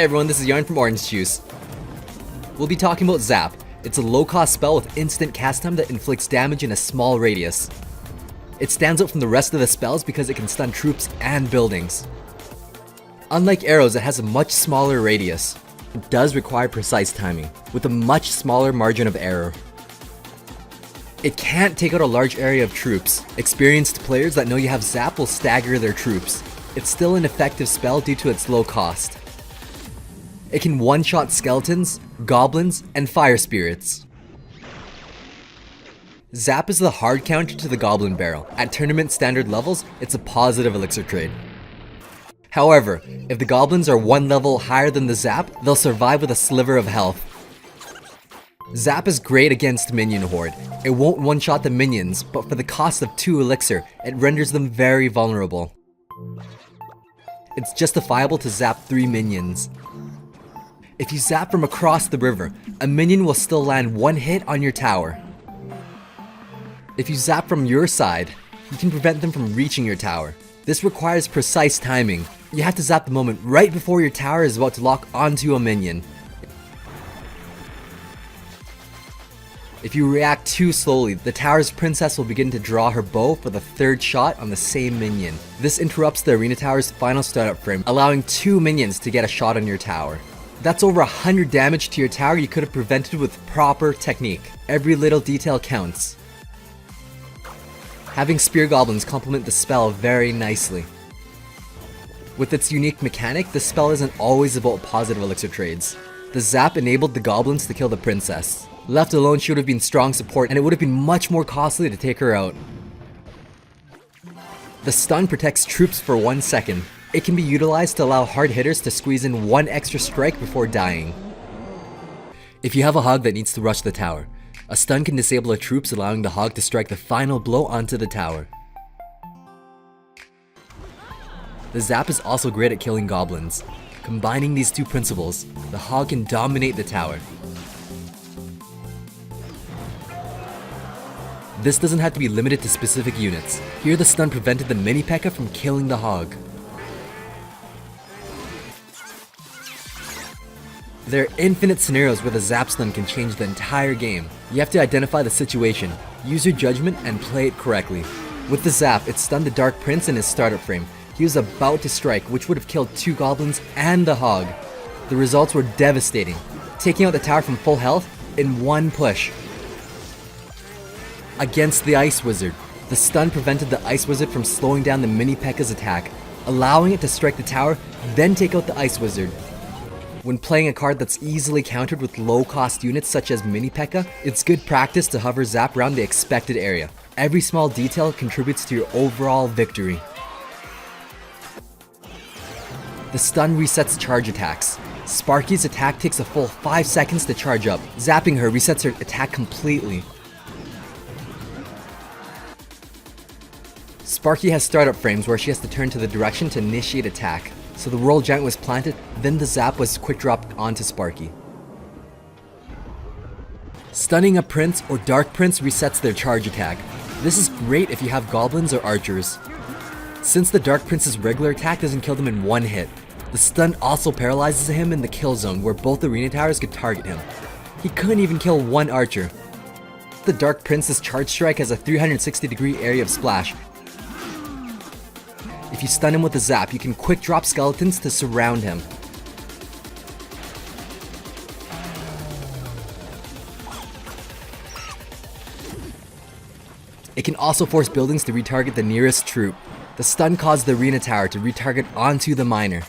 Hey everyone, this is Yarn from Orange Juice. We'll be talking about Zap. It's a low-cost spell with instant cast time that inflicts damage in a small radius. It stands out from the rest of the spells because it can stun troops and buildings. Unlike arrows, it has a much smaller radius. It does require precise timing, with a much smaller margin of error. It can't take out a large area of troops. Experienced players that know you have Zap will stagger their troops. It's still an effective spell due to its low cost. It can one-shot skeletons, goblins, and fire spirits. Zap is the hard counter to the goblin barrel. At tournament standard levels, it's a positive elixir trade. However, if the goblins are one level higher than the Zap, they'll survive with a sliver of health. Zap is great against minion horde. It won't one-shot the minions, but for the cost of 2 elixir, it renders them very vulnerable. It's justifiable to zap 3 minions. If you zap from across the river, a minion will still land 1 hit on your tower. If you zap from your side, you can prevent them from reaching your tower. This requires precise timing. You have to zap the moment right before your tower is about to lock onto a minion. If you react too slowly, the tower's princess will begin to draw her bow for the 3rd shot on the same minion. This interrupts the arena tower's final startup frame, allowing 2 minions to get a shot on your tower. That's over 100 damage to your tower you could have prevented with proper technique. Every little detail counts. Having spear goblins complement the spell very nicely. With its unique mechanic, this spell isn't always about positive elixir trades. The zap enabled the goblins to kill the princess. Left alone, she would have been strong support and it would have been much more costly to take her out. The stun protects troops for 1 second. It can be utilized to allow hard hitters to squeeze in 1 extra strike before dying. If you have a hog that needs to rush the tower, a stun can disable the troops, allowing the hog to strike the final blow onto the tower. The zap is also great at killing goblins. Combining these 2 principles, the hog can dominate the tower. This doesn't have to be limited to specific units. Here the stun prevented the mini P.E.K.K.A from killing the hog. There are infinite scenarios where the zap stun can change the entire game. You have to identify the situation, use your judgment, and play it correctly. With the zap, it stunned the Dark Prince in his startup frame. He was about to strike, which would have killed 2 goblins and the hog. The results were devastating, taking out the tower from full health in 1 push. Against the Ice Wizard, the stun prevented the Ice Wizard from slowing down the mini P.E.K.K.A's attack, allowing it to strike the tower, then take out the Ice Wizard. When playing a card that's easily countered with low-cost units such as mini P.E.K.K.A, it's good practice to hover zap around the expected area. Every small detail contributes to your overall victory. The stun resets charge attacks. Sparky's attack takes a full 5 seconds to charge up. Zapping her resets her attack completely. Sparky has startup frames where she has to turn to the direction to initiate attack. So the Royal Giant was planted, then the zap was quick dropped onto Sparky. Stunning a Prince or Dark Prince resets their charge attack. This is great if you have goblins or archers. Since the Dark Prince's regular attack doesn't kill them in 1 hit, the stun also paralyzes him in the kill zone where both arena towers could target him. He couldn't even kill 1 archer. The Dark Prince's charge strike has a 360-degree area of splash. If you stun him with a zap, you can quick drop skeletons to surround him. It can also force buildings to retarget the nearest troop. The stun caused the arena tower to retarget onto the miner.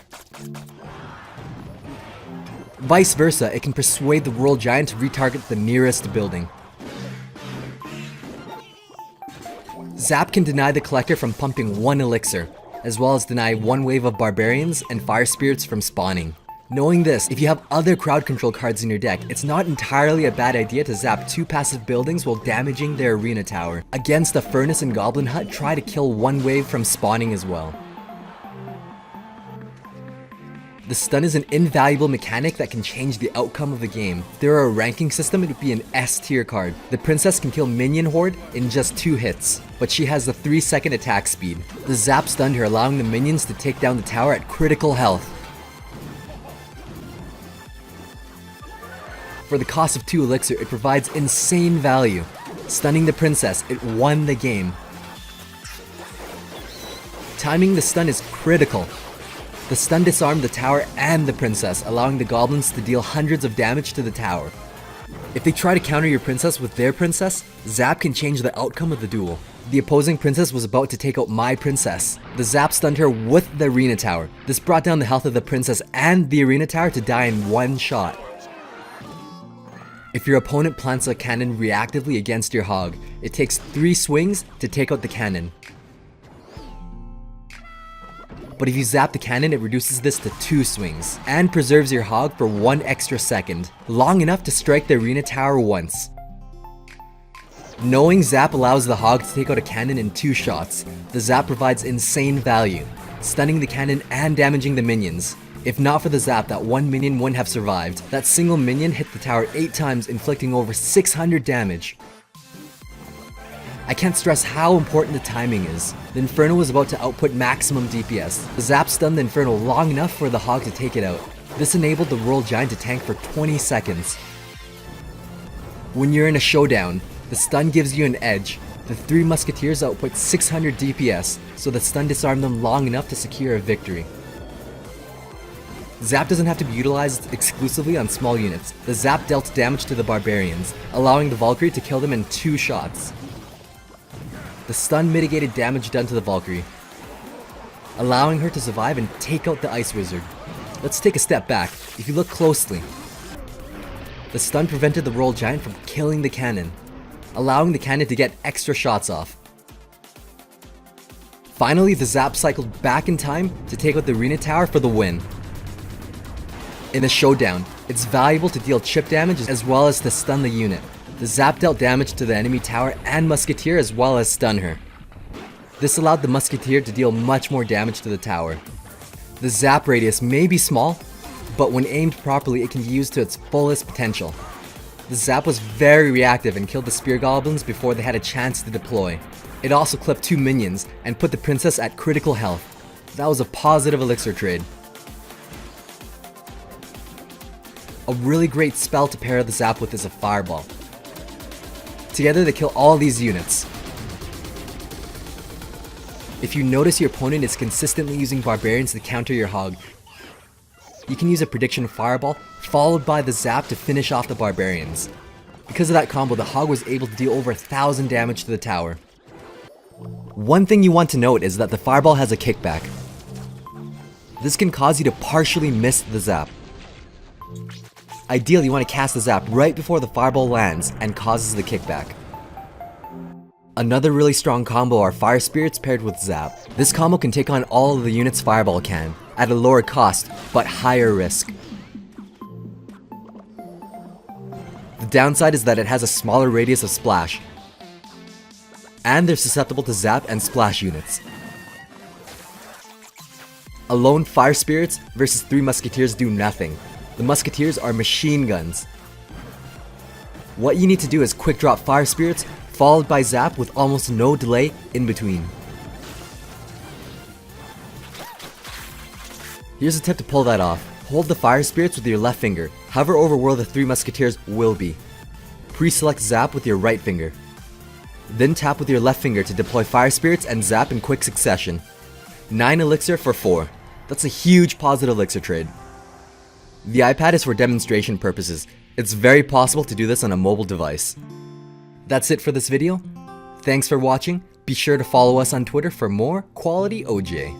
Vice versa, it can persuade the Royal Giant to retarget the nearest building. Zap can deny the collector from pumping 1 elixir, as well as deny 1 wave of barbarians and fire spirits from spawning. Knowing this, if you have other crowd control cards in your deck, it's not entirely a bad idea to zap 2 passive buildings while damaging their arena tower. Against a furnace and goblin hut, try to kill 1 wave from spawning as well. The stun is an invaluable mechanic that can change the outcome of the game. If there were a ranking system, it would be an S tier card. The princess can kill minion horde in just 2 hits, but she has the 3-second attack speed. The zap stunned her, allowing the minions to take down the tower at critical health. For the cost of 2 elixir, it provides insane value. Stunning the princess, it won the game. Timing the stun is critical. The stun disarmed the tower and the princess, allowing the goblins to deal hundreds of damage to the tower. If they try to counter your princess with their princess, Zap can change the outcome of the duel. The opposing princess was about to take out my princess. The Zap stunned her with the arena tower. This brought down the health of the princess and the arena tower to die in one shot. If your opponent plants a cannon reactively against your hog, it takes 3 swings to take out the cannon. But if you zap the cannon, it reduces this to 2 swings, and preserves your hog for 1 extra second, long enough to strike the arena tower once. Knowing Zap allows the hog to take out a cannon in 2 shots, the Zap provides insane value, stunning the cannon and damaging the minions. If not for the Zap, that one minion wouldn't have survived. That single minion hit the tower 8 times, inflicting over 600 damage. I can't stress how important the timing is. The Inferno was about to output maximum DPS. The Zap stunned the Inferno long enough for the hog to take it out. This enabled the Royal Giant to tank for 20 seconds. When you're in a showdown, the stun gives you an edge. The 3 Musketeers output 600 DPS, so the stun disarmed them long enough to secure a victory. Zap doesn't have to be utilized exclusively on small units. The Zap dealt damage to the Barbarians, allowing the Valkyrie to kill them in 2 shots. The stun mitigated damage done to the Valkyrie, allowing her to survive and take out the Ice Wizard. Let's take a step back. If you look closely, the stun prevented the Royal Giant from killing the cannon, allowing the cannon to get extra shots off. Finally, the Zap cycled back in time to take out the arena tower for the win. In a showdown, it's valuable to deal chip damage as well as to stun the unit. The Zap dealt damage to the enemy tower and Musketeer as well as stun her. This allowed the Musketeer to deal much more damage to the tower. The Zap radius may be small, but when aimed properly it can be used to its fullest potential. The Zap was very reactive and killed the Spear Goblins before they had a chance to deploy. It also clipped 2 minions and put the princess at critical health. That was a positive elixir trade. A really great spell to pair the Zap with is a Fireball. Together they kill all these units. If you notice your opponent is consistently using Barbarians to counter your hog, you can use a Prediction Fireball followed by the Zap to finish off the Barbarians. Because of that combo, the hog was able to deal over 1,000 damage to the tower. One thing you want to note is that the Fireball has a kickback. This can cause you to partially miss the Zap. Ideally, you want to cast the Zap right before the Fireball lands and causes the kickback. Another really strong combo are Fire Spirits paired with Zap. This combo can take on all of the units Fireball can, at a lower cost, but higher risk. The downside is that it has a smaller radius of splash, and they're susceptible to Zap and Splash units. Alone Fire Spirits versus 3 Musketeers do nothing. The Musketeers are machine guns. What you need to do is quick drop Fire Spirits, followed by Zap with almost no delay in between. Here's a tip to pull that off. Hold the Fire Spirits with your left finger. Hover over where the 3 Musketeers will be. Pre-select Zap with your right finger. Then tap with your left finger to deploy Fire Spirits and Zap in quick succession. 9 elixir for 4. That's a huge positive elixir trade. The iPad is for demonstration purposes. It's very possible to do this on a mobile device. That's it for this video. Thanks for watching. Be sure to follow us on Twitter for more quality OJ.